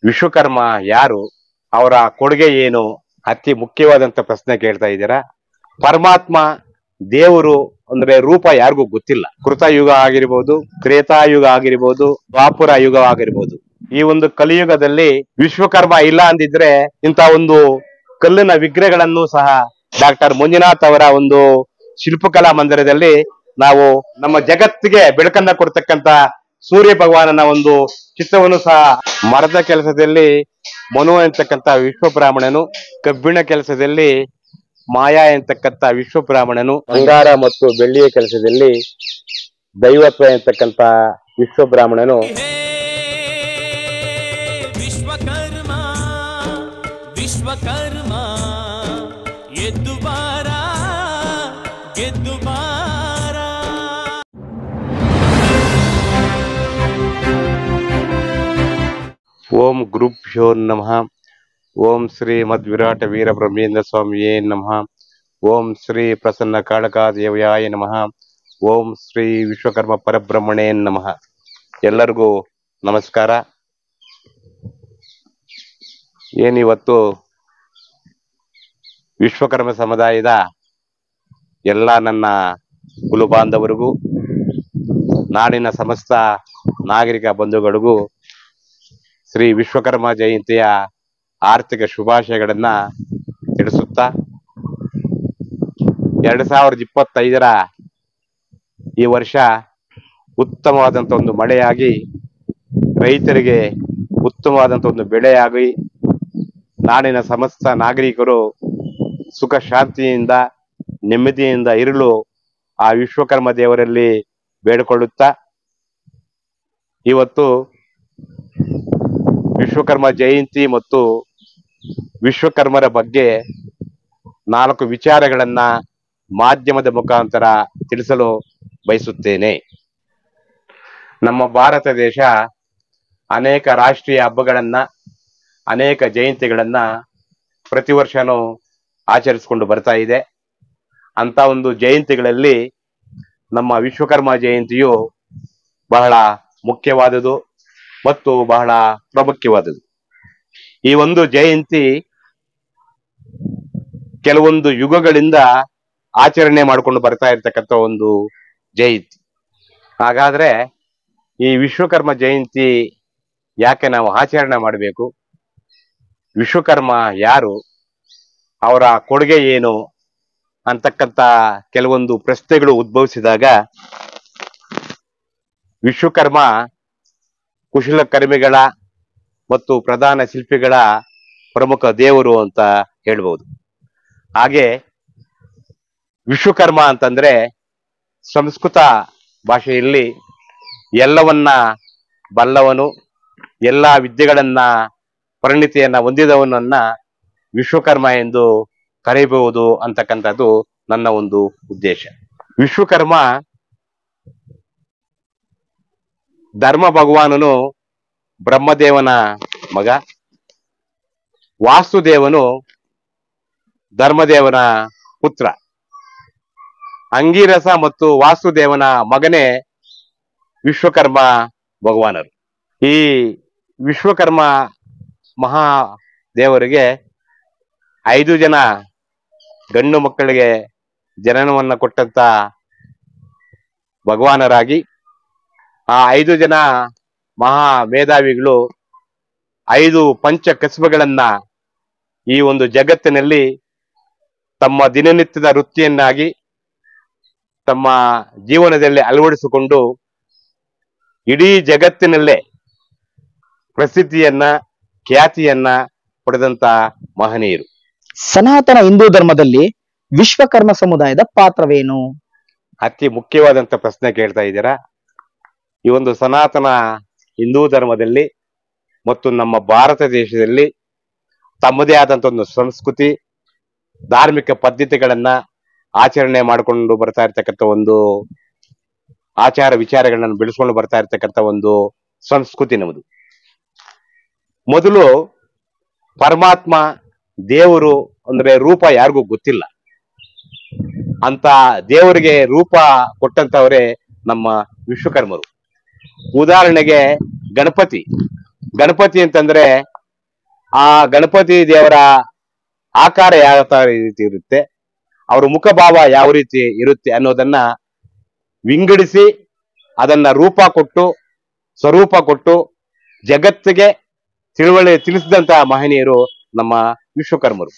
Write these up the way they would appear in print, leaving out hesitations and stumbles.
ವಿಶ್ವಕರ್ಮ ಯಾರು, ಅವರ ಕೊಡುಗೆ ಏನು, ಅತಿ ಮುಖ್ಯವಾದಂತ ಪ್ರಶ್ನೆ ಕೇಳ್ತಾ ಇದ್ದೀರಾ. ಪರಮಾತ್ಮ ದೇವರು ಅಂದ್ರೆ ರೂಪ ಯಾರಿಗೂ ಗೊತ್ತಿಲ್ಲ. ಕೃತಯುಗ ಆಗಿರ್ಬೋದು, ತ್ರೇತಾಯುಗ ಆಗಿರ್ಬೋದು, ದ್ವಾಪರ ಯುಗ ಆಗಿರ್ಬೋದು. ಈ ಒಂದು ಕಲಿಯುಗದಲ್ಲಿ ವಿಶ್ವಕರ್ಮ ಇಲ್ಲ ಅಂದಿದ್ರೆ ಇಂತ ಒಂದು ಕಲ್ಲಿನ ವಿಗ್ರಹಗಳನ್ನು ಸಹ ಡಾಕ್ಟರ್ ಮಂಜುನಾಥ್ ಅವರ ಒಂದು ಶಿಲ್ಪಕಲಾ ಮಂದಿರದಲ್ಲಿ ನಾವು ನಮ್ಮ ಜಗತ್ತಿಗೆ ಬೆಳಕನ್ನ ಕೊಡ್ತಕ್ಕಂತ ಸೂರ್ಯ ಭಗವಾನನ ಒಂದು ಚಿತ್ರವನ್ನು ಸಹ, ಮರದ ಕೆಲಸದಲ್ಲಿ ಮನು ಎಂತಕ್ಕಂತ ವಿಶ್ವಬ್ರಾಹ್ಮಣನು, ಕಬ್ಬಿಣ ಕೆಲಸದಲ್ಲಿ ಮಾಯಾ ಎಂತಕ್ಕಂತ ವಿಶ್ವಬ್ರಾಹ್ಮಣನು, ಬಂಗಾರ ಮತ್ತು ಬೆಳ್ಳಿಯ ಕೆಲಸದಲ್ಲಿ ದೈವತ್ವ ಎಂತಕ್ಕಂತ ವಿಶ್ವಬ್ರಾಹ್ಮಣನು. ವಿಶ್ವಕರ್ಮ ವಿಶ್ವಕರ್ಮ ಎದ್ದು ಬಾರ ಗೆದ್ದು ಬಾರ. ಓಂ ಗುರುಭ್ಯೋ ನಮಃ. ಓಂ ಶ್ರೀ ಮದ್ವಿರಾಟ ವೀರ ಬ್ರಹ್ಮೇಂದ್ರ ಸ್ವಾಮಿಯೇ ನಮಃ. ಓಂ ಶ್ರೀ ಪ್ರಸನ್ನ ಕಾಳಕಾ ದೇವಯಾಯ ನಮಃ. ಓಂ ಶ್ರೀ ವಿಶ್ವಕರ್ಮ ಪರಬ್ರಹ್ಮಣೇ ನಮಃ. ಎಲ್ಲರಿಗೂ ನಮಸ್ಕಾರ. ಏನಿವತ್ತು ವಿಶ್ವಕರ್ಮ ಸಮುದಾಯದ ಎಲ್ಲ ನನ್ನ ಕುಲು ಬಾಂಧವರಿಗೂ, ನಾಡಿನ ಸಮಸ್ತ ನಾಗರಿಕ ಬಂಧುಗಳಿಗೂ ಶ್ರೀ ವಿಶ್ವಕರ್ಮ ಜಯಂತಿಯ ಆರ್ಥಿಕ ಶುಭಾಶಯಗಳನ್ನ ತಿಳಿಸುತ್ತಾ, 2025 ಈ ವರ್ಷ ಉತ್ತಮವಾದಂತ ಒಂದು ಮಳೆಯಾಗಿ, ರೈತರಿಗೆ ಉತ್ತಮವಾದಂತ ಒಂದು ಬೆಳೆಯಾಗಿ, ನಾಡಿನ ಸಮಸ್ತ ನಾಗರಿಕರು ಸುಖ ಶಾಂತಿಯಿಂದ ನೆಮ್ಮದಿಯಿಂದ ಇರಲು ಆ ವಿಶ್ವಕರ್ಮ ದೇವರಲ್ಲಿ ಬೇಡಿಕೊಳ್ಳುತ್ತಾ, ಇವತ್ತು ವಿಶ್ವಕರ್ಮ ಜಯಂತಿ ಮತ್ತು ವಿಶ್ವಕರ್ಮರ ಬಗ್ಗೆ 4 ವಿಚಾರಗಳನ್ನ ಮಾಧ್ಯಮದ ಮುಖಾಂತರ ತಿಳಿಸಲು ಬಯಸುತ್ತೇನೆ. ನಮ್ಮ ಭಾರತ ದೇಶ ಅನೇಕ ರಾಷ್ಟ್ರೀಯ ಹಬ್ಬಗಳನ್ನ, ಅನೇಕ ಜಯಂತಿಗಳನ್ನ ಪ್ರತಿ ವರ್ಷನೂ ಆಚರಿಸಿಕೊಂಡು ಬರ್ತಾ ಇದೆ. ಅಂತ ಒಂದು ಜಯಂತಿಗಳಲ್ಲಿ ನಮ್ಮ ವಿಶ್ವಕರ್ಮ ಜಯಂತಿಯು ಬಹಳ ಮುಖ್ಯವಾದುದು ಮತ್ತು ಬಹಳ ಪ್ರಾಮುಖ್ಯವಾದುದು. ಈ ಒಂದು ಜಯಂತಿ ಕೆಲವೊಂದು ಯುಗಗಳಿಂದ ಆಚರಣೆ ಮಾಡಿಕೊಂಡು ಬರ್ತಾ ಇರ್ತಕ್ಕಂಥ ಒಂದು ಜಯಂತಿ. ಹಾಗಾದ್ರೆ ಈ ವಿಶ್ವಕರ್ಮ ಜಯಂತಿ ಯಾಕೆ ನಾವು ಆಚರಣೆ ಮಾಡಬೇಕು, ವಿಶ್ವಕರ್ಮ ಯಾರು, ಅವರ ಕೊಡುಗೆ ಏನು ಅಂತಕ್ಕಂಥ ಕೆಲವೊಂದು ಪ್ರಶ್ನೆಗಳು ಉದ್ಭವಿಸಿದಾಗ, ವಿಶ್ವಕರ್ಮ ಕುಶಲಕರ್ಮಿಗಳ ಮತ್ತು ಪ್ರಧಾನ ಶಿಲ್ಪಿಗಳ ಪ್ರಮುಖ ದೇವರು ಅಂತ ಹೇಳ್ಬೋದು. ಹಾಗೆ ವಿಶ್ವಕರ್ಮ ಅಂತಂದ್ರೆ ಸಂಸ್ಕೃತ ಭಾಷೆಯಲ್ಲಿ ಎಲ್ಲವನ್ನ ಬಲ್ಲವನು, ಎಲ್ಲ ವಿದ್ಯೆಗಳನ್ನ ಪರಿಣಿತಿಯನ್ನ ಹೊಂದಿದವನನ್ನ ವಿಶ್ವಕರ್ಮ ಎಂದು ಕರೆಯಬಹುದು ಅಂತಕ್ಕಂಥದ್ದು ನನ್ನ ಒಂದು ಉದ್ದೇಶ. ವಿಶ್ವಕರ್ಮ ಧರ್ಮ ಭಗವಾನನು ಬ್ರಹ್ಮದೇವನ ಮಗ, ವಾಸುದೇವನು ಧರ್ಮದೇವನ ಪುತ್ರ. ಅಂಗಿರಸ ಮತ್ತು ವಾಸುದೇವನ ಮಗನೇ ವಿಶ್ವಕರ್ಮ ಭಗವಾನರು. ಈ ವಿಶ್ವಕರ್ಮ ಮಹಾ ದೇವರಿಗೆ 5 ಜನ ಗಂಡು ಮಕ್ಕಳಿಗೆ ಜನನವನ್ನ ಕೊಟ್ಟಂತ ಭಗವಾನರಾಗಿ, ಆ 5 ಜನ ಮಹಾ ಮೇಧಾವಿಗಳು 5 ಪಂಚ ಕಸಬುಗಳನ್ನ ಈ ಒಂದು ಜಗತ್ತಿನಲ್ಲಿ ತಮ್ಮ ದಿನನಿತ್ಯದ ವೃತ್ತಿಯನ್ನಾಗಿ ತಮ್ಮ ಜೀವನದಲ್ಲಿ ಅಳವಡಿಸಿಕೊಂಡು ಇಡೀ ಜಗತ್ತಿನಲ್ಲೇ ಪ್ರಸಿದ್ಧಿಯನ್ನ, ಖ್ಯಾತಿಯನ್ನ ಪಡೆದಂತ ಮಹನೀಯರು. ಸನಾತನ ಹಿಂದೂ ಧರ್ಮದಲ್ಲಿ ವಿಶ್ವಕರ್ಮ ಸಮುದಾಯದ ಪಾತ್ರವೇನು? ಅತಿ ಮುಖ್ಯವಾದಂತ ಪ್ರಶ್ನೆ ಕೇಳ್ತಾ ಇದ್ದೀರಾ. ಈ ಒಂದು ಸನಾತನ ಹಿಂದೂ ಧರ್ಮದಲ್ಲಿ ಮತ್ತು ನಮ್ಮ ಭಾರತ ದೇಶದಲ್ಲಿ ತಮ್ಮದೇ ಆದಂತ ಒಂದು ಸಂಸ್ಕೃತಿ, ಧಾರ್ಮಿಕ ಪದ್ಧತಿಗಳನ್ನ ಆಚರಣೆ ಮಾಡಿಕೊಂಡು ಬರ್ತಾ ಇರ್ತಕ್ಕಂಥ ಒಂದು ಆಚಾರ ವಿಚಾರಗಳನ್ನ ಬೆಳೆಸ್ಕೊಂಡು ಬರ್ತಾ ಇರ್ತಕ್ಕಂಥ ಒಂದು ಸಂಸ್ಕೃತಿ ನಮ್ಮದು. ಮೊದಲು ಪರಮಾತ್ಮ ದೇವರು ಅಂದ್ರೆ ರೂಪ ಯಾರಿಗೂ ಗೊತ್ತಿಲ್ಲ. ಅಂತ ದೇವರಿಗೆ ರೂಪ ಕೊಟ್ಟಂತವರೇ ನಮ್ಮ ವಿಶ್ವಕರ್ಮರು. ಉದಾಹರಣೆಗೆ ಗಣಪತಿ ಅಂತಂದ್ರೆ ಆ ಗಣಪತಿ ದೇವರ ಆಕಾರ ಯಾವ ರೀತಿ ಇರುತ್ತೆ, ಅವರ ಮುಖಭಾವ ಯಾವ ರೀತಿ ಇರುತ್ತೆ ಅನ್ನೋದನ್ನ ವಿಂಗಡಿಸಿ ಅದನ್ನ ರೂಪ ಕೊಟ್ಟು ಸ್ವರೂಪ ಕೊಟ್ಟು ಜಗತ್ತಿಗೆ ತಿಳಿಸಿದಂತಹ ಮಹನೀಯರು ನಮ್ಮ ವಿಶ್ವಕರ್ಮರು.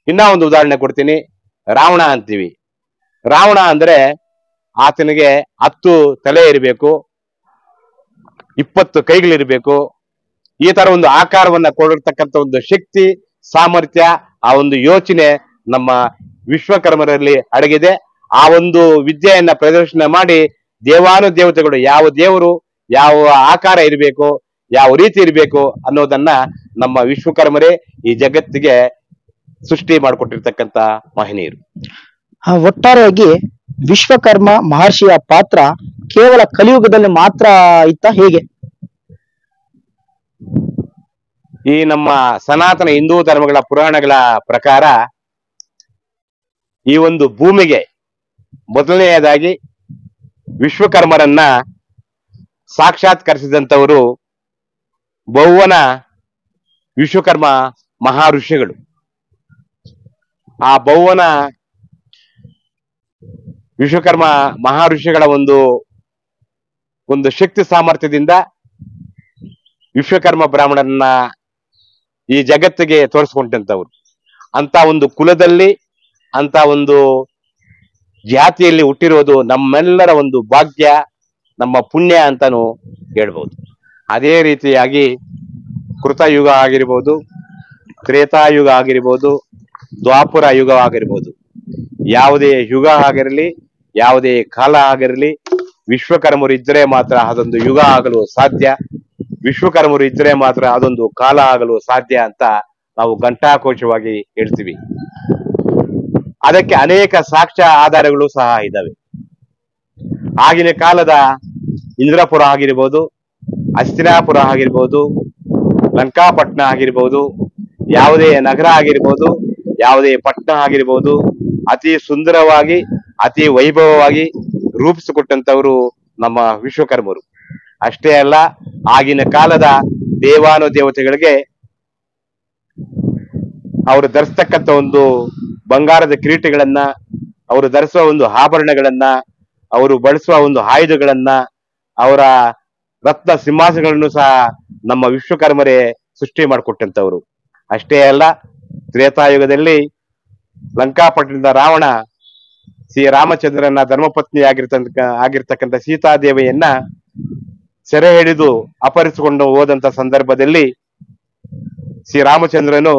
ಇನ್ನ ಒಂದು ಉದಾಹರಣೆ ಕೊಡ್ತೀನಿ. ರಾವಣ ಅಂತೀವಿ. ರಾವಣ ಅಂದ್ರೆ ಆತನಿಗೆ 10 ತಲೆ ಇರಬೇಕು, 20 ಕೈಗಳಿರ್ಬೇಕು. ಈ ತರ ಒಂದು ಆಕಾರವನ್ನ ಕೊಡಿರ್ತಕ್ಕಂಥ ಒಂದು ಶಕ್ತಿ ಸಾಮರ್ಥ್ಯ, ಆ ಒಂದು ಯೋಚನೆ ನಮ್ಮ ವಿಶ್ವಕರ್ಮರಲ್ಲಿ ಅಡಗಿದೆ. ಆ ಒಂದು ವಿದ್ಯೆಯನ್ನ ಪ್ರದರ್ಶನ ಮಾಡಿ ದೇವಾನುದೇವತೆಗಳು ಯಾವ ದೇವರು ಯಾವ ಆಕಾರ ಇರಬೇಕು, ಯಾವ ರೀತಿ ಇರಬೇಕು ಅನ್ನೋದನ್ನ ನಮ್ಮ ವಿಶ್ವಕರ್ಮರೇ ಈ ಜಗತ್ತಿಗೆ ಸೃಷ್ಟಿ ಮಾಡಿಕೊಟ್ಟಿರ್ತಕ್ಕಂಥ ಮಹನೀಯರು. ಒಟ್ಟಾರೆಯಾಗಿ ವಿಶ್ವಕರ್ಮ ಮಹರ್ಷಿಯ ಪಾತ್ರ ಕೇವಲ ಕಲಿಯುಗದಲ್ಲಿ ಮಾತ್ರ ಇತ್ತ, ಹೇಗೆ? ಈ ನಮ್ಮ ಸನಾತನ ಹಿಂದೂ ಧರ್ಮಗಳ ಪುರಾಣಗಳ ಪ್ರಕಾರ ಈ ಒಂದು ಭೂಮಿಗೆ ಮೊದಲನೆಯದಾಗಿ ವಿಶ್ವಕರ್ಮರನ್ನ ಸಾಕ್ಷಾತ್ಕರಿಸಿದಂಥವರು ಬೌವನ ವಿಶ್ವಕರ್ಮ ಮಹಾಋಷಿಗಳು. ಆ ಬೌವನ ವಿಶ್ವಕರ್ಮ ಮಹಾಋಷಿಗಳ ಒಂದು ಶಕ್ತಿ ಸಾಮರ್ಥ್ಯದಿಂದ ವಿಶ್ವಕರ್ಮ ಬ್ರಾಹ್ಮಣರನ್ನ ಈ ಜಗತ್ತಿಗೆ ತೋರಿಸ್ಕೊಂಡಂತವ್ರು. ಅಂತ ಒಂದು ಕುಲದಲ್ಲಿ ಅಂತ ಒಂದು ಜಾತಿಯಲ್ಲಿ ಹುಟ್ಟಿರೋದು ನಮ್ಮೆಲ್ಲರ ಒಂದು ಭಾಗ್ಯ, ನಮ್ಮ ಪುಣ್ಯ ಅಂತಾನು ಹೇಳ್ಬೋದು. ಅದೇ ರೀತಿಯಾಗಿ ಕೃತಯುಗ ಆಗಿರ್ಬೋದು, ತ್ರೇತಾಯುಗ ಆಗಿರ್ಬೋದು, ದ್ವಾಪರ ಯುಗ ಆಗಿರ್ಬೋದು, ಯಾವುದೇ ಯುಗ ಆಗಿರಲಿ, ಯಾವುದೇ ಕಾಲ ಆಗಿರಲಿ, ವಿಶ್ವಕರ್ಮರು ಇದ್ದರೆ ಮಾತ್ರ ಅದೊಂದು ಯುಗ ಆಗಲು ಸಾಧ್ಯ, ವಿಶ್ವಕರ್ಮರು ಇದ್ದರೆ ಮಾತ್ರ ಅದೊಂದು ಕಾಲ ಆಗಲು ಸಾಧ್ಯ ಅಂತ ನಾವು ಘಂಟಾಘೋಷವಾಗಿ ಹೇಳ್ತೀವಿ. ಅದಕ್ಕೆ ಅನೇಕ ಸಾಕ್ಷ್ಯ ಆಧಾರಗಳು ಸಹ ಇದ್ದಾವೆ. ಆಗಿನ ಕಾಲದ ಇಂದ್ರಪುರ ಆಗಿರ್ಬೋದು, ಹಸ್ತಿನಾಪುರ ಆಗಿರ್ಬೋದು, ಲಂಕಾಪಟ್ಟಣ ಆಗಿರ್ಬೋದು, ಯಾವುದೇ ನಗರ ಆಗಿರ್ಬೋದು, ಯಾವುದೇ ಪಟ್ಟಣ ಆಗಿರ್ಬೋದು, ಅತಿ ಸುಂದರವಾಗಿ ಅತಿ ವೈಭವವಾಗಿ ರೂಪಿಸಿಕೊಟ್ಟಂತವರು ನಮ್ಮ ವಿಶ್ವಕರ್ಮರು. ಅಷ್ಟೇ ಅಲ್ಲ, ಆಗಿನ ಕಾಲದ ದೇವಾನುದೇವತೆಗಳಿಗೆ ಅವರು ಧರಿಸ್ತಕ್ಕಂಥ ಒಂದು ಬಂಗಾರದ ಕಿರೀಟಗಳನ್ನ, ಅವರು ಧರಿಸುವ ಒಂದು ಆಭರಣಗಳನ್ನ, ಅವರು ಬಳಸುವ ಒಂದು ಆಯುಧಗಳನ್ನ, ಅವರ ರತ್ನ ಸಿಂಹಾಸನಗಳನ್ನು ಸಹ ನಮ್ಮ ವಿಶ್ವಕರ್ಮರೇ ಸೃಷ್ಟಿ ಮಾಡಿಕೊಟ್ಟಂತವ್ರು. ಅಷ್ಟೇ ಅಲ್ಲ, ತ್ರೇತಾಯುಗದಲ್ಲಿ ಲಂಕಾಪಟ್ಟಣದ ರಾವಣ ಶ್ರೀರಾಮಚಂದ್ರನ ಧರ್ಮಪತ್ನಿ ಆಗಿರ್ತಕ್ಕಂಥ ಸೀತಾದೇವಿಯನ್ನ ಸೆರೆ ಹಿಡಿದು ಅಪಹರಿಸಿಕೊಂಡು ಹೋದಂತ ಸಂದರ್ಭದಲ್ಲಿ ಶ್ರೀರಾಮಚಂದ್ರನು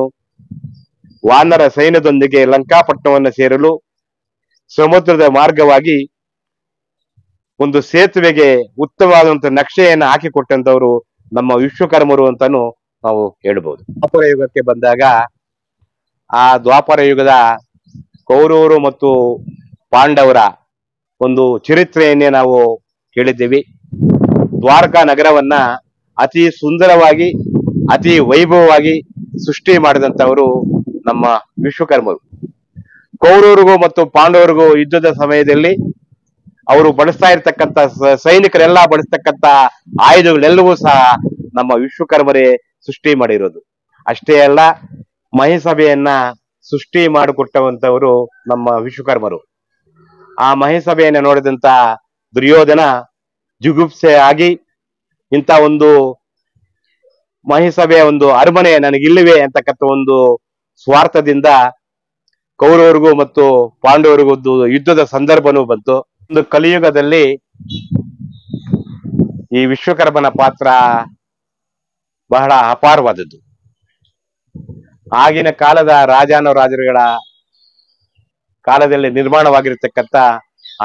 ವಾನರ ಸೈನ್ಯದೊಂದಿಗೆ ಲಂಕಾಪಟ್ಟಣವನ್ನು ಸೇರಲು ಸಮುದ್ರದ ಮಾರ್ಗವಾಗಿ ಒಂದು ಸೇತುವೆಗೆ ಉತ್ತಮವಾದಂತ ನಕ್ಷೆಯನ್ನು ಹಾಕಿಕೊಟ್ಟಂತವರು ನಮ್ಮ ವಿಶ್ವಕರ್ಮರು ಅಂತಾನು ನಾವು ಹೇಳ್ಬೋದು. ದ್ವಾಪರ ಯುಗಕ್ಕೆ ಬಂದಾಗ ಆ ದ್ವಾಪರ ಯುಗದ ಕೌರವರು ಮತ್ತು ಪಾಂಡವರ ಒಂದು ಚರಿತ್ರೆಯನ್ನೇ ನಾವು ಕೇಳಿದ್ದೀವಿ. ದ್ವಾರಕಾ ನಗರವನ್ನ ಅತಿ ಸುಂದರವಾಗಿ ಅತಿ ವೈಭವವಾಗಿ ಸೃಷ್ಟಿ ಮಾಡಿದಂತವರು ನಮ್ಮ ವಿಶ್ವಕರ್ಮರು. ಕೌರವರಿಗೂ ಮತ್ತು ಪಾಂಡವರಿಗೂ ಯುದ್ಧದ ಸಮಯದಲ್ಲಿ ಅವರು ಬಳಸ್ತಾ ಇರ್ತಕ್ಕಂಥ ಸೈನಿಕರೆಲ್ಲ ಬಳಸ್ತಕ್ಕಂಥ ಆಯುಧಗಳೆಲ್ಲವೂ ಸಹ ನಮ್ಮ ವಿಶ್ವಕರ್ಮರೇ ಸೃಷ್ಟಿ ಮಾಡಿರೋದು. ಅಷ್ಟೇ ಅಲ್ಲ, ಮಹಿಸಭೆಯನ್ನ ಸೃಷ್ಟಿ ಮಾಡಿಕೊಟ್ಟವಂತವರು ನಮ್ಮ ವಿಶ್ವಕರ್ಮರು. ಆ ಮಹಿಸಭೆಯನ್ನ ನೋಡಿದಂತ ದುರ್ಯೋಧನ ಜುಗುಪ್ಸೆ ಆಗಿ ಇಂಥ ಒಂದು ಮಹಿಸಭೆಯ ಒಂದು ಅರಮನೆ ನನಗಿಲ್ಲವೇ ಅಂತಕ್ಕಂಥ ಒಂದು ಸ್ವಾರ್ಥದಿಂದ ಕೌರವರಿಗೂ ಮತ್ತು ಪಾಂಡವರಿಗೂ ಒಂದು ಯುದ್ಧದ ಸಂದರ್ಭನೂ ಬಂತು. ಒಂದು ಕಲಿಯುಗದಲ್ಲಿ ಈ ವಿಶ್ವಕರ್ಮನ ಪಾತ್ರ ಬಹಳ ಅಪಾರವಾದದ್ದು. ಆಗಿನ ಕಾಲದ ರಾಜಾನುರಾಜರುಗಳ ಕಾಲದಲ್ಲಿ ನಿರ್ಮಾಣವಾಗಿರ್ತಕ್ಕಂಥ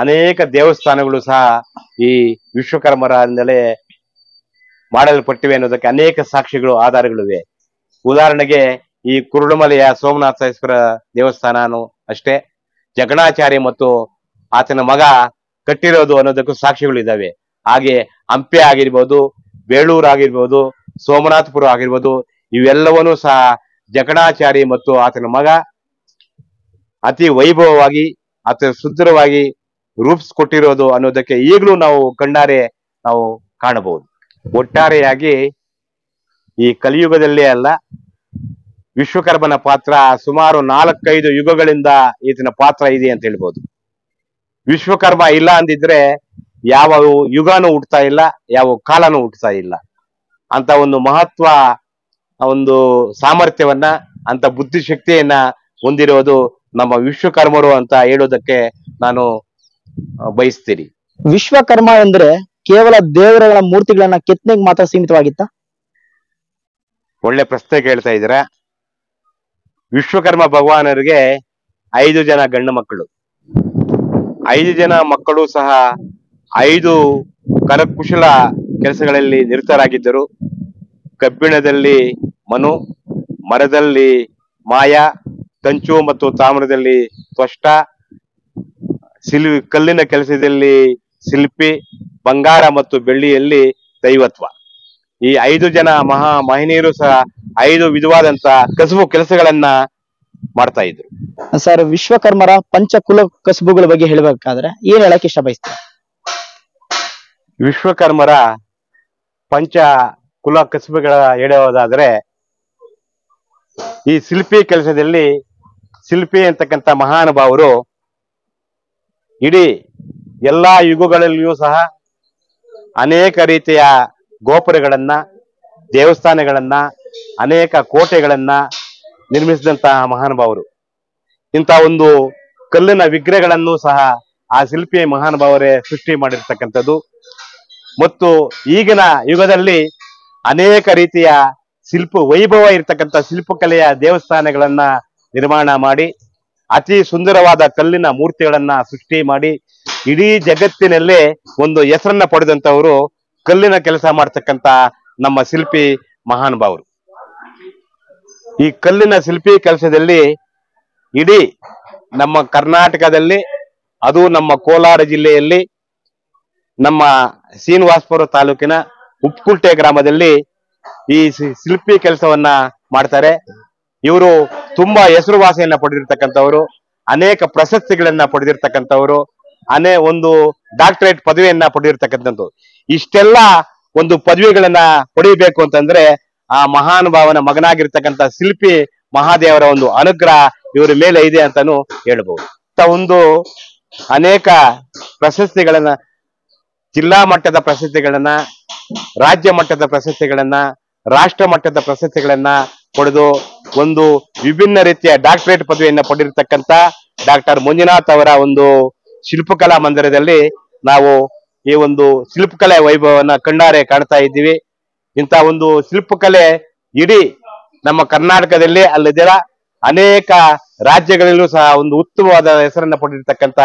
ಅನೇಕ ದೇವಸ್ಥಾನಗಳು ಸಹ ಈ ವಿಶ್ವಕರ್ಮರಿಂದಲೇ ಮಾಡಲ್ಪಟ್ಟಿವೆ ಅನ್ನೋದಕ್ಕೆ ಅನೇಕ ಸಾಕ್ಷಿಗಳು ಆಧಾರಗಳಿವೆ. ಉದಾಹರಣೆಗೆ ಈ ಕುರುಡುಮಲೆಯ ಸೋಮನಾಥೇಶ್ವರ ದೇವಸ್ಥಾನನು ಅಷ್ಟೇ ಜಗಣಾಚಾರಿ ಮತ್ತು ಆತನ ಮಗ ಕಟ್ಟಿರೋದು ಅನ್ನೋದಕ್ಕೂ ಸಾಕ್ಷಿಗಳು ಇದ್ದಾವೆ. ಹಾಗೆ ಹಂಪೆ ಆಗಿರ್ಬೋದು, ಬೇಳೂರು ಆಗಿರ್ಬೋದು, ಸೋಮನಾಥಪುರ ಆಗಿರ್ಬೋದು, ಇವೆಲ್ಲವನ್ನೂ ಸಹ ಜಗಣಾಚಾರಿ ಮತ್ತು ಆತನ ಮಗ ಅತಿ ವೈಭವವಾಗಿ ಅತಿ ಸುಂದರವಾಗಿ ರೂಪಿಸ್ಕೊಟ್ಟಿರೋದು ಅನ್ನೋದಕ್ಕೆ ಈಗಲೂ ನಾವು ಕಣ್ಣಾರೆ ನಾವು ಕಾಣಬಹುದು. ಒಟ್ಟಾರೆಯಾಗಿ ಈ ಕಲಿಯುಗದಲ್ಲೇ ಅಲ್ಲ, ವಿಶ್ವಕರ್ಮನ ಪಾತ್ರ ಸುಮಾರು 4-5 ಯುಗಗಳಿಂದ ಈತನ ಪಾತ್ರ ಇದೆ ಅಂತ ಹೇಳ್ಬೋದು. ವಿಶ್ವಕರ್ಮ ಇಲ್ಲ ಅಂದಿದ್ರೆ ಯಾವ ಯುಗನೂ ಹುಟ್ತಾ ಇಲ್ಲ, ಯಾವ ಕಾಲನೂ ಹುಟ್ತಾ ಇಲ್ಲ. ಅಂತ ಒಂದು ಮಹತ್ವ, ಒಂದು ಸಾಮರ್ಥ್ಯವನ್ನ, ಅಂತ ಬುದ್ಧಿಶಕ್ತಿಯನ್ನ ಹೊಂದಿರೋದು ನಮ್ಮ ವಿಶ್ವಕರ್ಮರು ಅಂತ ಹೇಳೋದಕ್ಕೆ ನಾನು ಬಯಸ್ತೀನಿ. ವಿಶ್ವಕರ್ಮ ಎಂದ್ರೆ ಕೇವಲ ದೇವರುಗಳ ಮೂರ್ತಿಗಳನ್ನ ಕೆತ್ತನೆಗೆ ಮಾತ್ರ ಸೀಮಿತವಾಗಿತ್ತ? ಒಳ್ಳೆ ಪ್ರಶ್ನೆ ಕೇಳ್ತಾ ಇದ್ದೀರಾ. ವಿಶ್ವಕರ್ಮ ಭಗವಾನರಿಗೆ 5 ಜನ ಗಂಡು ಮಕ್ಕಳು. 5 ಜನ ಮಕ್ಕಳು ಸಹ 5 ಕರಕುಶಲ ಕೆಲಸಗಳಲ್ಲಿ ನಿರತರಾಗಿದ್ದರು. ಕಬ್ಬಿಣದಲ್ಲಿ ಮನು, ಮರದಲ್ಲಿ ಮಾಯ, ಕಂಚು ಮತ್ತು ತಾಮ್ರದಲ್ಲಿ ತ್ವಷ್ಟ, ಕಲ್ಲಿನ ಕೆಲಸದಲ್ಲಿ ಶಿಲ್ಪಿ, ಬಂಗಾರ ಮತ್ತು ಬೆಳ್ಳಿಯಲ್ಲಿ ದೈವತ್ವ. ಈ 5 ಜನ ಮಹನೀಯರು ಸಹ 5 ವಿಧವಾದಂತ ಕಸುಬು ಕೆಲಸಗಳನ್ನ ಮಾಡ್ತಾ ಇದ್ರು. ಸರ್, ವಿಶ್ವಕರ್ಮರ ಪಂಚಕುಲ ಕಸುಬುಗಳ ಬಗ್ಗೆ ಹೇಳ್ಬೇಕಾದ್ರೆ ಏನ್ ಹೇಳಕ್ ಇಷ್ಟ ಬಯಸ್ತಾರೆ? ವಿಶ್ವಕರ್ಮರ ಪಂಚ ಕುಲ ಕಸುಬುಗಳ ಹೇಳೋದಾದ್ರೆ, ಈ ಶಿಲ್ಪಿ ಕೆಲಸದಲ್ಲಿ ಶಿಲ್ಪಿ ಅಂತಕ್ಕಂಥ ಮಹಾನುಭಾವರು ಇಡೀ ಎಲ್ಲಾ ಯುಗಗಳಲ್ಲಿಯೂ ಸಹ ಅನೇಕ ರೀತಿಯ ಗೋಪುರಗಳನ್ನ, ದೇವಸ್ಥಾನಗಳನ್ನ, ಅನೇಕ ಕೋಟೆಗಳನ್ನ ನಿರ್ಮಿಸಿದಂತಹ ಮಹಾನುಭಾವರು. ಇಂಥ ಒಂದು ಕಲ್ಲಿನ ವಿಗ್ರಹಗಳನ್ನು ಸಹ ಆ ಶಿಲ್ಪಿ ಮಹಾನುಭಾವರೇ ಸೃಷ್ಟಿ ಮಾಡಿರ್ತಕ್ಕಂಥದ್ದು. ಮತ್ತು ಈಗಿನ ಯುಗದಲ್ಲಿ ಅನೇಕ ರೀತಿಯ ವೈಭವ ಇರ್ತಕ್ಕಂಥ ಶಿಲ್ಪಕಲೆಯ ದೇವಸ್ಥಾನಗಳನ್ನ ನಿರ್ಮಾಣ ಮಾಡಿ, ಅತಿ ಸುಂದರವಾದ ಕಲ್ಲಿನ ಮೂರ್ತಿಗಳನ್ನ ಸೃಷ್ಟಿ ಮಾಡಿ, ಇಡೀ ಜಗತ್ತಿನಲ್ಲೇ ಒಂದು ಹೆಸರನ್ನ ಪಡೆದಂತವರು ಕಲ್ಲಿನ ಕೆಲಸ ಮಾಡ್ತಕ್ಕಂಥ ನಮ್ಮ ಶಿಲ್ಪಿ ಮಹಾನುಭಾವರು. ಈ ಕಲ್ಲಿನ ಶಿಲ್ಪಿ ಕೆಲಸದಲ್ಲಿ ಇಡೀ ನಮ್ಮ ಕರ್ನಾಟಕದಲ್ಲಿ, ಅದು ನಮ್ಮ ಕೋಲಾರ ಜಿಲ್ಲೆಯಲ್ಲಿ, ನಮ್ಮ ಶ್ರೀನಿವಾಸಪುರ ತಾಲೂಕಿನ ಉಪ್ಪುಕುಂಟೆ ಗ್ರಾಮದಲ್ಲಿ ಈ ಶಿಲ್ಪಿ ಕೆಲಸವನ್ನ ಮಾಡ್ತಾರೆ. ಇವರು ತುಂಬಾ ಹೆಸರುವಾಸಿಯನ್ನ ಪಡೆದಿರ್ತಕ್ಕಂಥವ್ರು, ಅನೇಕ ಪ್ರಶಸ್ತಿಗಳನ್ನ ಪಡೆದಿರ್ತಕ್ಕಂಥವ್ರು, ಒಂದು ಡಾಕ್ಟರೇಟ್ ಪದವಿಯನ್ನ ಪಡೆದಿರ್ತಕ್ಕಂಥದ್ದು. ಇಷ್ಟೆಲ್ಲ ಒಂದು ಪದವಿಗಳನ್ನ ಪಡೆಯಬೇಕು ಅಂತಂದ್ರೆ ಆ ಮಹಾನುಭಾವನ ಮಗನಾಗಿರ್ತಕ್ಕಂಥ ಶಿಲ್ಪಿ ಮಹಾದೇವರ ಒಂದು ಅನುಗ್ರಹ ಇವರ ಮೇಲೆ ಇದೆ ಅಂತಾನು ಹೇಳ್ಬಹುದು. ಒಂದು ಅನೇಕ ಪ್ರಶಸ್ತಿಗಳನ್ನ, ಜಿಲ್ಲಾ ಮಟ್ಟದ ಪ್ರಶಸ್ತಿಗಳನ್ನ, ರಾಜ್ಯ ಮಟ್ಟದ ಪ್ರಶಸ್ತಿಗಳನ್ನ, ರಾಷ್ಟ್ರ ಮಟ್ಟದ ಪ್ರಶಸ್ತಿಗಳನ್ನ ಪಡೆದು ಒಂದು ವಿಭಿನ್ನ ರೀತಿಯ ಡಾಕ್ಟರೇಟ್ ಪದವಿಯನ್ನ ಪಡೆದಿರ್ತಕ್ಕಂಥ ಡಾಕ್ಟರ್ ಮಂಜುನಾಥ್ ಅವರ ಒಂದು ಶಿಲ್ಪಕಲಾ ಮಂದಿರದಲ್ಲಿ ನಾವು ಈ ಒಂದು ಶಿಲ್ಪಕಲೆ ವೈಭವವನ್ನ ಕಣ್ಣಾರೆ ಕಾಣ್ತಾ ಇದ್ದೀವಿ. ಇಂಥ ಒಂದು ಶಿಲ್ಪಕಲೆ ಇಡೀ ನಮ್ಮ ಕರ್ನಾಟಕದಲ್ಲಿ ಅಲ್ಲದಿರ ಅನೇಕ ರಾಜ್ಯಗಳಲ್ಲೂ ಸಹ ಒಂದು ಉತ್ತಮವಾದ ಹೆಸರನ್ನ ಪಡೆದಿರ್ತಕ್ಕಂಥ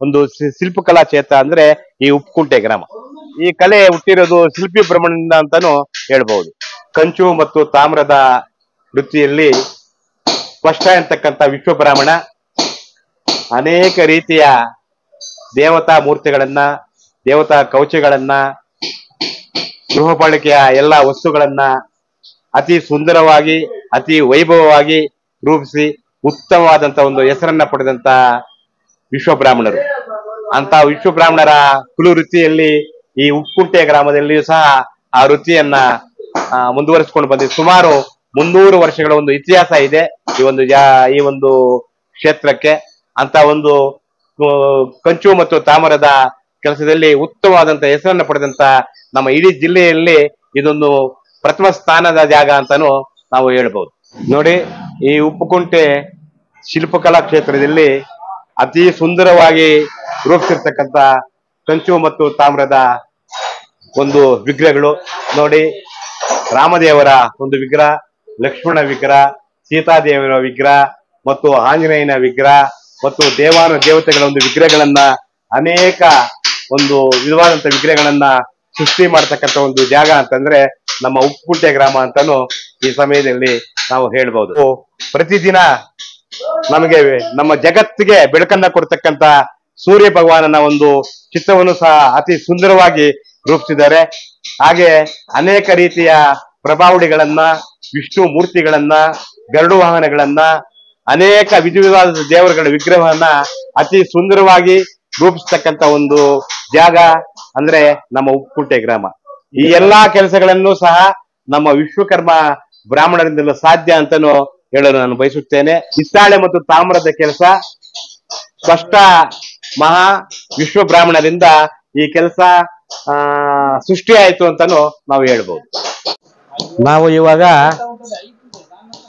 ಒಂದು ಶಿಲ್ಪಕಲಾ ಕ್ಷೇತ್ರ ಅಂದ್ರೆ ಈ ಉಪ್ಪುಕುಂಟೆ ಗ್ರಾಮ. ಈ ಕಲೆ ಹುಟ್ಟಿರೋದು ಶಿಲ್ಪಿ ಬ್ರಹ್ಮಣ್ಯದಿಂದ ಅಂತಾನು ಹೇಳ್ಬಹುದು. ಕಂಚು ಮತ್ತು ತಾಮ್ರದ ವೃತ್ತಿಯಲ್ಲಿ ಸ್ಪಷ್ಟ ಅಂತಕ್ಕಂಥ ವಿಶ್ವಬ್ರಾಹ್ಮಣ ಅನೇಕ ರೀತಿಯ ದೇವತಾ ಮೂರ್ತಿಗಳನ್ನ, ದೇವತಾ ಕವಚಗಳನ್ನ, ಗೃಹ ಬಳಕೆಯ ಎಲ್ಲ ವಸ್ತುಗಳನ್ನ ಅತಿ ಸುಂದರವಾಗಿ, ಅತಿ ವೈಭವವಾಗಿ ರೂಪಿಸಿ ಉತ್ತಮವಾದಂತ ಒಂದು ಹೆಸರನ್ನ ಪಡೆದಂತ ವಿಶ್ವಬ್ರಾಹ್ಮಣರು. ಅಂತ ವಿಶ್ವಬ್ರಾಹ್ಮಣರ ಕುಲು ವೃತ್ತಿಯಲ್ಲಿ ಈ ಉಪ್ಪುಕುಂಟೆ ಗ್ರಾಮದಲ್ಲಿಯೂ ಸಹ ಆ ವೃತ್ತಿಯನ್ನ ಮುಂದುವರಿಸಿಕೊಂಡು ಬಂದಿದೆ. ಸುಮಾರು 300 ವರ್ಷಗಳ ಒಂದು ಇತಿಹಾಸ ಇದೆ ಈ ಒಂದು ಕ್ಷೇತ್ರಕ್ಕೆ. ಅಂತ ಒಂದು ಕಂಚು ಮತ್ತು ತಾಮ್ರದ ಕೆಲಸದಲ್ಲಿ ಉತ್ತಮವಾದಂತ ಹೆಸರನ್ನ ಪಡೆದಂತ ನಮ್ಮ ಇಡೀ ಜಿಲ್ಲೆಯಲ್ಲಿ ಇದೊಂದು ಪ್ರಥಮ ಸ್ಥಾನದ ಜಾಗ ಅಂತಾನು ನಾವು ಹೇಳ್ಬಹುದು. ನೋಡಿ, ಈ ಉಪ್ಪುಕುಂಟೆ ಶಿಲ್ಪಕಲಾ ಕ್ಷೇತ್ರದಲ್ಲಿ ಅತಿ ಸುಂದರವಾಗಿ ರೂಪಿಸಿರ್ತಕ್ಕಂಥ ಕಂಚು ಮತ್ತು ತಾಮ್ರದ ಒಂದು ವಿಗ್ರಹಗಳು ನೋಡಿ. ರಾಮದೇವರ ಒಂದು ವಿಗ್ರಹ, ಲಕ್ಷ್ಮಣ ವಿಗ್ರಹ, ಸೀತಾದೇವರ ವಿಗ್ರಹ ಮತ್ತು ಆಂಜನೇಯನ ವಿಗ್ರಹ ಮತ್ತು ದೇವತೆಗಳ ಒಂದು ವಿಗ್ರಹಗಳನ್ನ, ಅನೇಕ ಒಂದು ವಿಧವಾದಂತ ವಿಗ್ರಹಗಳನ್ನ ಸೃಷ್ಟಿ ಮಾಡ್ತಕ್ಕಂಥ ಒಂದು ಜಾಗ ಅಂತಂದ್ರೆ ನಮ್ಮ ಉಪ್ಪುಕುಂಟೆ ಗ್ರಾಮ ಅಂತಾನು ಈ ಸಮಯದಲ್ಲಿ ನಾವು ಹೇಳ್ಬಹುದು. ಪ್ರತಿದಿನ ನಮಗೆ ನಮ್ಮ ಜಗತ್ತಿಗೆ ಬೆಳಕನ್ನ ಕೊಡ್ತಕ್ಕಂಥ ಸೂರ್ಯ ಭಗವಾನನ ಒಂದು ಚಿತ್ರವನ್ನು ಸಹ ಅತಿ ಸುಂದರವಾಗಿ ರೂಪಿಸಿದ್ದಾರೆ. ಹಾಗೆ ಅನೇಕ ರೀತಿಯ ಪ್ರಭಾವಳಿಗಳನ್ನ, ವಿಷ್ಣು ಮೂರ್ತಿಗಳನ್ನ, ಗರುಡು ವಾಹನಗಳನ್ನ, ಅನೇಕ ವಿಧವಾದ ದೇವರುಗಳ ವಿಗ್ರಹವನ್ನ ಅತಿ ಸುಂದರವಾಗಿ ರೂಪಿಸ್ತಕ್ಕಂಥ ಒಂದು ಜಾಗ ಅಂದ್ರೆ ನಮ್ಮ ಉಪ್ಪುಕುಂಟೆ ಗ್ರಾಮ. ಈ ಎಲ್ಲಾ ಕೆಲಸಗಳನ್ನು ಸಹ ನಮ್ಮ ವಿಶ್ವಕರ್ಮ ಬ್ರಾಹ್ಮಣರಿಂದಲೂ ಸಾಧ್ಯ ಅಂತಾನು ಹೇಳಲು ನಾನು ಬಯಸುತ್ತೇನೆ. ಹಿತ್ತಾಳೆ ಮತ್ತು ತಾಮ್ರದ ಕೆಲಸ ಸ್ಪಷ್ಟ ಮಹಾ ವಿಶ್ವ ಬ್ರಾಹ್ಮಣರಿಂದ ಈ ಕೆಲಸ ಸೃಷ್ಟಿಯಾಯಿತು ಅಂತಾನು ನಾವು ಹೇಳ್ಬೋದು. ನಾವು ಇವಾಗ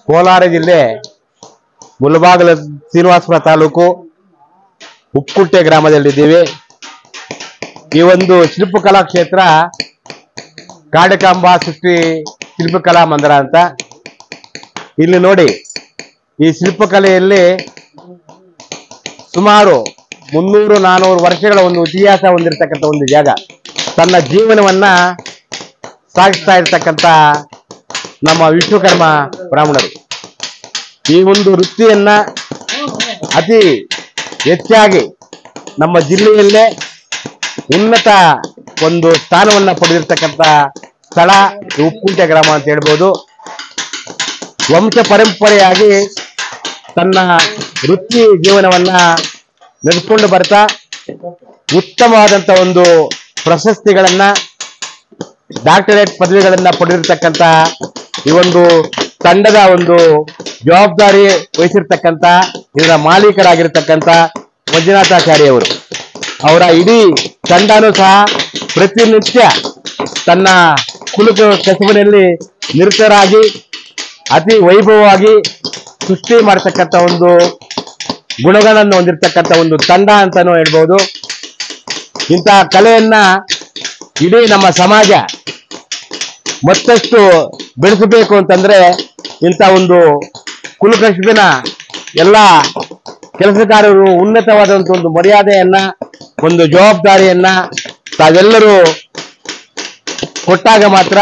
ಕೋಲಾರ ಜಿಲ್ಲೆ ಮುಳಬಾಗಿಲು ಶ್ರೀನಿವಾಸಪುರ ತಾಲೂಕು ಉಕ್ಕುಂಟೆ ಗ್ರಾಮದಲ್ಲಿದ್ದೀವಿ. ಈ ಒಂದು ಶಿಲ್ಪಕಲಾ ಕ್ಷೇತ್ರ ಕಾಡಕಾಂಬ ಸೃಷ್ಟಿ ಶಿಲ್ಪಕಲಾ ಮಂದಿರ ಅಂತ. ಇಲ್ಲಿ ನೋಡಿ, ಈ ಶಿಲ್ಪಕಲೆಯಲ್ಲಿ ಸುಮಾರು 300-400 ವರ್ಷಗಳ ಒಂದು ಇತಿಹಾಸ ಹೊಂದಿರತಕ್ಕಂಥ ಒಂದು ಜಾಗ. ತನ್ನ ಜೀವನವನ್ನ ಸಾಗಿಸ್ತಾ ಇರ್ತಕ್ಕಂಥ ನಮ್ಮ ವಿಶ್ವಕರ್ಮ ಬ್ರಾಹ್ಮಣರು ಈ ಒಂದು ವೃತ್ತಿಯನ್ನ ಅತಿ ಹೆಚ್ಚಾಗಿ ನಮ್ಮ ಜಿಲ್ಲೆಯಲ್ಲೇ ಉನ್ನತ ಒಂದು ಸ್ಥಾನವನ್ನ ಪಡೆದಿರ್ತಕ್ಕಂಥ ಸ್ಥಳ ಉಕ್ಕುಂಟೆ ಗ್ರಾಮ ಅಂತ ಹೇಳ್ಬೋದು. ವಂಶ ಪರಂಪರೆಯಾಗಿ ತನ್ನ ವೃತ್ತಿ ಜೀವನವನ್ನ ನಡೆಸಿಕೊಂಡು ಬರ್ತಾ ಉತ್ತಮವಾದಂತ ಒಂದು ಪ್ರಶಸ್ತಿಗಳನ್ನ, ಡಾಕ್ಟರೇಟ್ ಪದವಿಗಳನ್ನ ಪಡೆದಿರ್ತಕ್ಕಂಥ ಈ ಒಂದು ತಂಡದ ಒಂದು ಜವಾಬ್ದಾರಿ ವಹಿಸಿರ್ತಕ್ಕಂಥ ಇದರ ಮಾಲೀಕರಾಗಿರ್ತಕ್ಕಂಥ ಮಂಜುನಾಥಾಚಾರ್ಯ ಅವರು, ಅವರ ಇಡೀ ತಂಡನೂ ಸಹ ಪ್ರತಿನಿತ್ಯ ತನ್ನ ಕುಲಕ ಕಸುಬಿನಲ್ಲಿ ನಿರತರಾಗಿ ಅತಿ ವೈಭವವಾಗಿ ಸೃಷ್ಟಿ ಮಾಡತಕ್ಕಂಥ ಒಂದು ಗುಣಗಳನ್ನು ಹೊಂದಿರತಕ್ಕಂಥ ಒಂದು ತಂಡ ಅಂತಾನೂ ಹೇಳ್ಬೋದು. ಇಂತಹ ಕಲೆಯನ್ನ ಇಡೀ ನಮ್ಮ ಸಮಾಜ ಮತ್ತಷ್ಟು ಬೆಳೆಸಬೇಕು ಅಂತಂದ್ರೆ ಇಂಥ ಒಂದು ಕುಲಕಸುಬಿನ ಎಲ್ಲ ಕೆಲಸಗಾರರು ಉನ್ನತವಾದಂಥ ಒಂದು ಮರ್ಯಾದೆಯನ್ನ, ಒಂದು ಜವಾಬ್ದಾರಿಯನ್ನ ತಾವೆಲ್ಲರೂ ಕೊಟ್ಟಾಗ ಮಾತ್ರ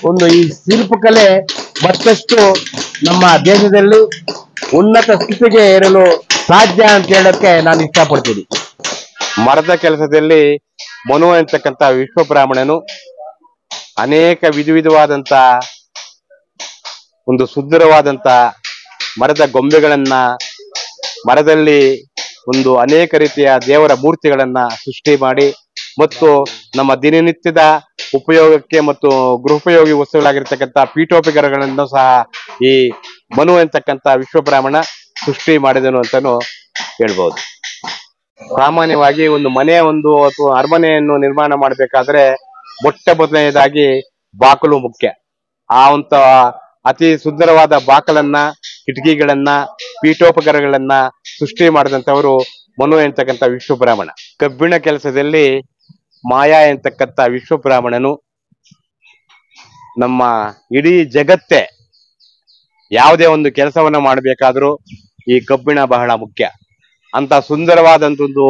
ಒಂದು ಈ ಶಿಲ್ಪಕಲೆ ಮತ್ತಷ್ಟು ನಮ್ಮ ದೇಶದಲ್ಲಿ ಉನ್ನತ ಸ್ಥಿತಿಗೆ ಏರಲು ಸಾಧ್ಯ ಅಂತ ಹೇಳಕ್ಕೆ ನಾನು ಇಷ್ಟಪಡ್ತೀನಿ. ಮರದ ಕೆಲಸದಲ್ಲಿ ಮನು ಅಂತಕ್ಕಂಥ ವಿಶ್ವ ಬ್ರಾಹ್ಮಣನು ಅನೇಕ ವಿಧವಾದಂತ ಒಂದು ಸುಂದರವಾದಂತ ಮರದ ಗೊಂಬೆಗಳನ್ನ, ಮರದಲ್ಲಿ ಒಂದು ಅನೇಕ ರೀತಿಯ ದೇವರ ಮೂರ್ತಿಗಳನ್ನ ಸೃಷ್ಟಿ ಮಾಡಿ ಮತ್ತು ನಮ್ಮ ದಿನನಿತ್ಯದ ಉಪಯೋಗಕ್ಕೆ ಮತ್ತು ಗೃಹೋಪಯೋಗಿ ವಸ್ತುಗಳಾಗಿರ್ತಕ್ಕಂಥ ಪೀಠೋಪಕರಣಗಳನ್ನು ಸಹ ಈ ಮನು ಅಂತಕ್ಕಂಥ ವಿಶ್ವ ಬ್ರಾಹ್ಮಣ ಸೃಷ್ಟಿ ಮಾಡಿದನು ಅಂತಾನು ಹೇಳ್ಬೋದು. ಸಾಮಾನ್ಯವಾಗಿ ಒಂದು ಮನೆ ಒಂದು ಅಥವಾ ಅರಮನೆಯನ್ನು ನಿರ್ಮಾಣ ಮಾಡಬೇಕಾದ್ರೆ ಮೊಟ್ಟ ಮೊದಲನೇದಾಗಿ ಬಾಕಲು ಮುಖ್ಯ. ಆ ಒಂದು ಅತಿ ಸುಂದರವಾದ ಬಾಕಲನ್ನ, ಕಿಟಕಿಗಳನ್ನ, ಪೀಠೋಪಕರಣಗಳನ್ನ ಸೃಷ್ಟಿ ಮಾಡಿದಂಥವರು ಮನು ಎಂತಕ್ಕಂಥ ವಿಶ್ವ ಬ್ರಾಹ್ಮಣ. ಕಬ್ಬಿಣ ಕೆಲಸದಲ್ಲಿ ಮಾಯಾ ಎಂತಕ್ಕಂಥ ವಿಶ್ವ ಬ್ರಾಹ್ಮಣನು ನಮ್ಮ ಇಡೀ ಜಗತ್ತೇ ಯಾವುದೇ ಒಂದು ಕೆಲಸವನ್ನ ಮಾಡಬೇಕಾದ್ರೂ ಈ ಕಬ್ಬಿಣ ಬಹಳ ಮುಖ್ಯ. ಅಂತ ಸುಂದರವಾದಂತೊಂದು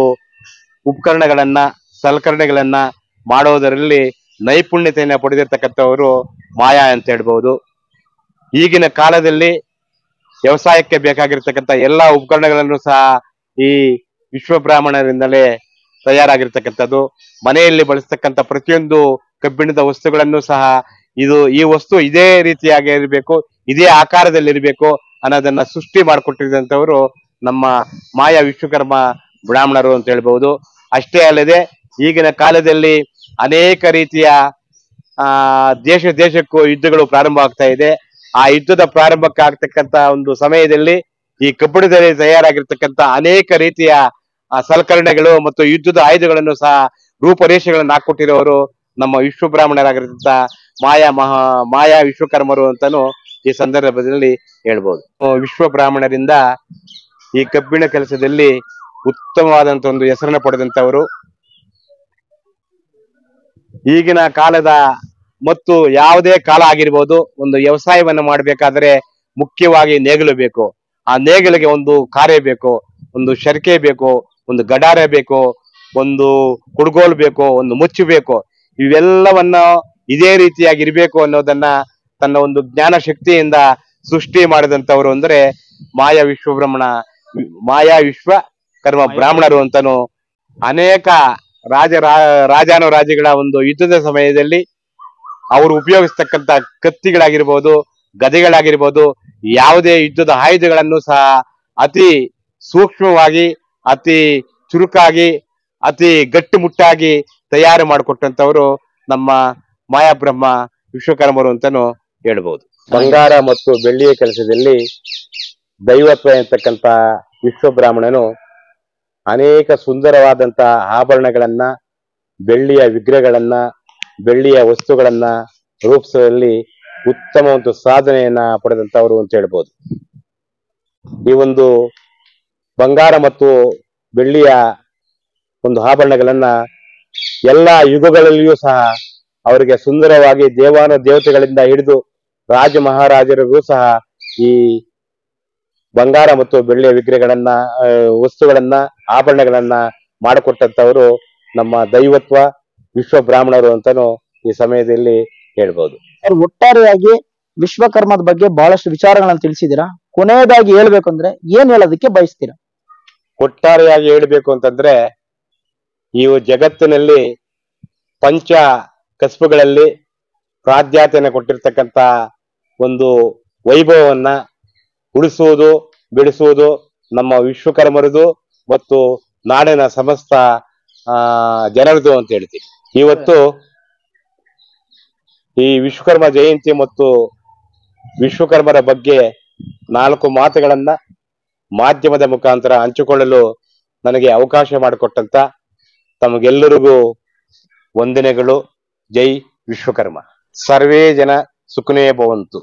ಉಪಕರಣಗಳನ್ನ, ಸಲಕರಣೆಗಳನ್ನ ಮಾಡೋದರಲ್ಲಿ ನೈಪುಣ್ಯತೆಯನ್ನ ಪಡೆದಿರ್ತಕ್ಕಂಥವರು ಮಾಯಾ ಅಂತ ಹೇಳ್ಬಹುದು. ಈಗಿನ ಕಾಲದಲ್ಲಿ ವ್ಯವಸಾಯಕ್ಕೆ ಬೇಕಾಗಿರ್ತಕ್ಕಂಥ ಎಲ್ಲಾ ಉಪಕರಣಗಳನ್ನು ಸಹ ಈ ವಿಶ್ವ ಬ್ರಾಹ್ಮಣರಿಂದಲೇ ತಯಾರಾಗಿರ್ತಕ್ಕಂಥದ್ದು. ಮನೆಯಲ್ಲಿ ಬಳಸ್ತಕ್ಕಂಥ ಪ್ರತಿಯೊಂದು ಕಬ್ಬಿಣದ ವಸ್ತುಗಳನ್ನು ಸಹ ಈ ವಸ್ತು ಇದೇ ರೀತಿಯಾಗಿ ಇರಬೇಕು, ಇದೇ ಆಕಾರದಲ್ಲಿ ಇರಬೇಕು ಅನ್ನೋದನ್ನ ಸೃಷ್ಟಿ ಮಾಡಿಕೊಟ್ಟಿದಂಥವರು ನಮ್ಮ ಮಾಯಾ ವಿಶ್ವಕರ್ಮ ಬ್ರಾಹ್ಮಣರು ಅಂತ ಹೇಳ್ಬಹುದು. ಅಷ್ಟೇ ಅಲ್ಲದೆ ಈಗಿನ ಕಾಲದಲ್ಲಿ ಅನೇಕ ರೀತಿಯ ದೇಶಕ್ಕೂ ಯುದ್ಧಗಳು ಪ್ರಾರಂಭ ಆಗ್ತಾ ಇದೆ. ಆ ಯುದ್ಧದ ಪ್ರಾರಂಭಕ್ಕೆ ಆಗ್ತಕ್ಕಂತ ಒಂದು ಸಮಯದಲ್ಲಿ ಈ ಕಬ್ಬಿಣದಲ್ಲಿ ತಯಾರಾಗಿರ್ತಕ್ಕಂಥ ಅನೇಕ ರೀತಿಯ ಸಲಕರಣೆಗಳು ಮತ್ತು ಯುದ್ಧದ ಆಯುಧಗಳನ್ನು ಸಹ ರೂಪರೇಷೆಗಳನ್ನು ಹಾಕೊಟ್ಟಿರೋರು ನಮ್ಮ ವಿಶ್ವ ಬ್ರಾಹ್ಮಣರಾಗಿರ್ತಕ್ಕಂಥ ಮಾಯಾ ವಿಶ್ವಕರ್ಮರು ಅಂತಾನು ಈ ಸಂದರ್ಭದಲ್ಲಿ ಹೇಳ್ಬೋದು. ವಿಶ್ವ ಬ್ರಾಹ್ಮಣರಿಂದ ಈ ಕಬ್ಬಿಣ ಕೆಲಸದಲ್ಲಿ ಉತ್ತಮವಾದಂತ ಒಂದು ಹೆಸರನ್ನ ಪಡೆದಂತವರು. ಈಗಿನ ಕಾಲದ ಮತ್ತು ಯಾವುದೇ ಕಾಲ ಆಗಿರ್ಬೋದು, ಒಂದು ವ್ಯವಸಾಯವನ್ನು ಮಾಡಬೇಕಾದ್ರೆ ಮುಖ್ಯವಾಗಿ ನೇಗಿಲು ಬೇಕು. ಆ ನೇಗಿಲಿಗೆ ಒಂದು ಕಾರ್ಯ ಬೇಕು, ಒಂದು ಶರ್ಕೆ ಬೇಕು, ಒಂದು ಗಡಾರ ಬೇಕು, ಒಂದು ಕುಡ್ಗೋಲು ಬೇಕು, ಒಂದು ಮುಚ್ಚು ಬೇಕು. ಇವೆಲ್ಲವನ್ನ ಇದೇ ರೀತಿಯಾಗಿ ಇರಬೇಕು ಅನ್ನೋದನ್ನ ತನ್ನ ಒಂದು ಜ್ಞಾನ ಶಕ್ತಿಯಿಂದ ಸೃಷ್ಟಿ ಮಾಡಿದಂತವರು ಅಂದ್ರೆ ಮಾಯಾ ವಿಶ್ವಕರ್ಮ ಬ್ರಾಹ್ಮಣರು ಅಂತಾನು. ಅನೇಕ ರಾಜಾನುರಾಜಿಗಳ ಒಂದು ಯುದ್ಧದ ಸಮಯದಲ್ಲಿ ಅವರು ಉಪಯೋಗಿಸ್ತಕ್ಕಂಥ ಕತ್ತಿಗಳಾಗಿರ್ಬೋದು, ಗದೆಗಳಾಗಿರ್ಬೋದು, ಯಾವುದೇ ಯುದ್ಧದ ಆಯುಧಗಳನ್ನು ಸಹ ಅತಿ ಸೂಕ್ಷ್ಮವಾಗಿ, ಅತಿ ಚುರುಕಾಗಿ, ಅತಿ ಗಟ್ಟಿಮುಟ್ಟಾಗಿ ತಯಾರು ಮಾಡಿಕೊಟ್ಟಂತವರು ನಮ್ಮ ಮಾಯಾ ಬ್ರಹ್ಮ ವಿಶ್ವಕರ್ಮರು ಅಂತಾನು ಹೇಳ್ಬೋದು. ಬಂಗಾರ ಮತ್ತು ಬೆಳ್ಳಿಯ ಕೆಲಸದಲ್ಲಿ ದೈವತ್ವ ಎಂತಕ್ಕಂತ ವಿಶ್ವಬ್ರಾಹ್ಮಣನು ಅನೇಕ ಸುಂದರವಾದಂತಹ ಆಭರಣಗಳನ್ನ, ಬೆಳ್ಳಿಯ ವಿಗ್ರಹಗಳನ್ನ, ಬೆಳ್ಳಿಯ ವಸ್ತುಗಳನ್ನ ರೂಪಿಸುವಲ್ಲಿ ಉತ್ತಮ ಒಂದು ಸಾಧನೆಯನ್ನ ಪಡೆದಂತವರು ಅಂತ ಹೇಳ್ಬೋದು. ಈ ಒಂದು ಬಂಗಾರ ಮತ್ತು ಬೆಳ್ಳಿಯ ಒಂದು ಆಭರಣಗಳನ್ನ ಎಲ್ಲಾ ಯುಗಗಳಲ್ಲಿಯೂ ಸಹ ಅವರಿಗೆ ಸುಂದರವಾಗಿ ದೇವತೆಗಳಿಂದ ಹಿಡಿದು ರಾಜ ಮಹಾರಾಜರಿಗೂ ಸಹ ಈ ಬಂಗಾರ ಮತ್ತು ಬೆಳ್ಳಿಯ ವಿಗ್ರಹಗಳನ್ನ, ವಸ್ತುಗಳನ್ನ, ಆಭರಣಗಳನ್ನ ಮಾಡಿಕೊಟ್ಟಂತವರು ನಮ್ಮ ದೈವತ್ವ ವಿಶ್ವಬ್ರಾಹ್ಮಣರು ಅಂತಾನು ಈ ಸಮಯದಲ್ಲಿ ಹೇಳ್ಬೋದು. ಒಟ್ಟಾರೆಯಾಗಿ ವಿಶ್ವಕರ್ಮದ ಬಗ್ಗೆ ಬಹಳಷ್ಟು ವಿಚಾರಗಳನ್ನ ತಿಳಿಸಿದ್ದೀರಾ. ಕೊನೆಯದಾಗಿ ಹೇಳ್ಬೇಕಂದ್ರೆ ಏನ್ ಹೇಳೋದಕ್ಕೆ ಬಯಸ್ತೀರಾ? ಒಟ್ಟಾರೆಯಾಗಿ ಹೇಳ್ಬೇಕು ಅಂತಂದ್ರೆ, ಈ ಜಗತ್ತಿನಲ್ಲಿ ಪಂಚ ಕಸಬುಗಳಲ್ಲಿ ಪ್ರಾಧ್ಯಾತೆಯನ್ನು ಕೊಟ್ಟಿರ್ತಕ್ಕಂಥ ಒಂದು ವೈಭವವನ್ನ ಉಳಿಸುವುದು, ಬೆಳೆಸುವುದು ನಮ್ಮ ವಿಶ್ವಕರ್ಮರದು ಮತ್ತು ನಾಡಿನ ಸಮಸ್ತ ಜನರದು ಅಂತ ಹೇಳ್ತೀವಿ. ಇವತ್ತು ಈ ವಿಶ್ವಕರ್ಮ ಜಯಂತಿ ಮತ್ತು ವಿಶ್ವಕರ್ಮರ ಬಗ್ಗೆ 4 ಮಾತುಗಳನ್ನ ಮಾಧ್ಯಮದ ಮುಖಾಂತರ ಹಂಚಿಕೊಳ್ಳಲು ನನಗೆ ಅವಕಾಶ ಮಾಡಿಕೊಟ್ಟಂತ ತಮಗೆಲ್ಲರಿಗೂ ವಂದನೆಗಳು. ಜೈ ವಿಶ್ವಕರ್ಮ. ಸರ್ವೇ ಜನ ಸುಖಿನೋ ಭವಂತು.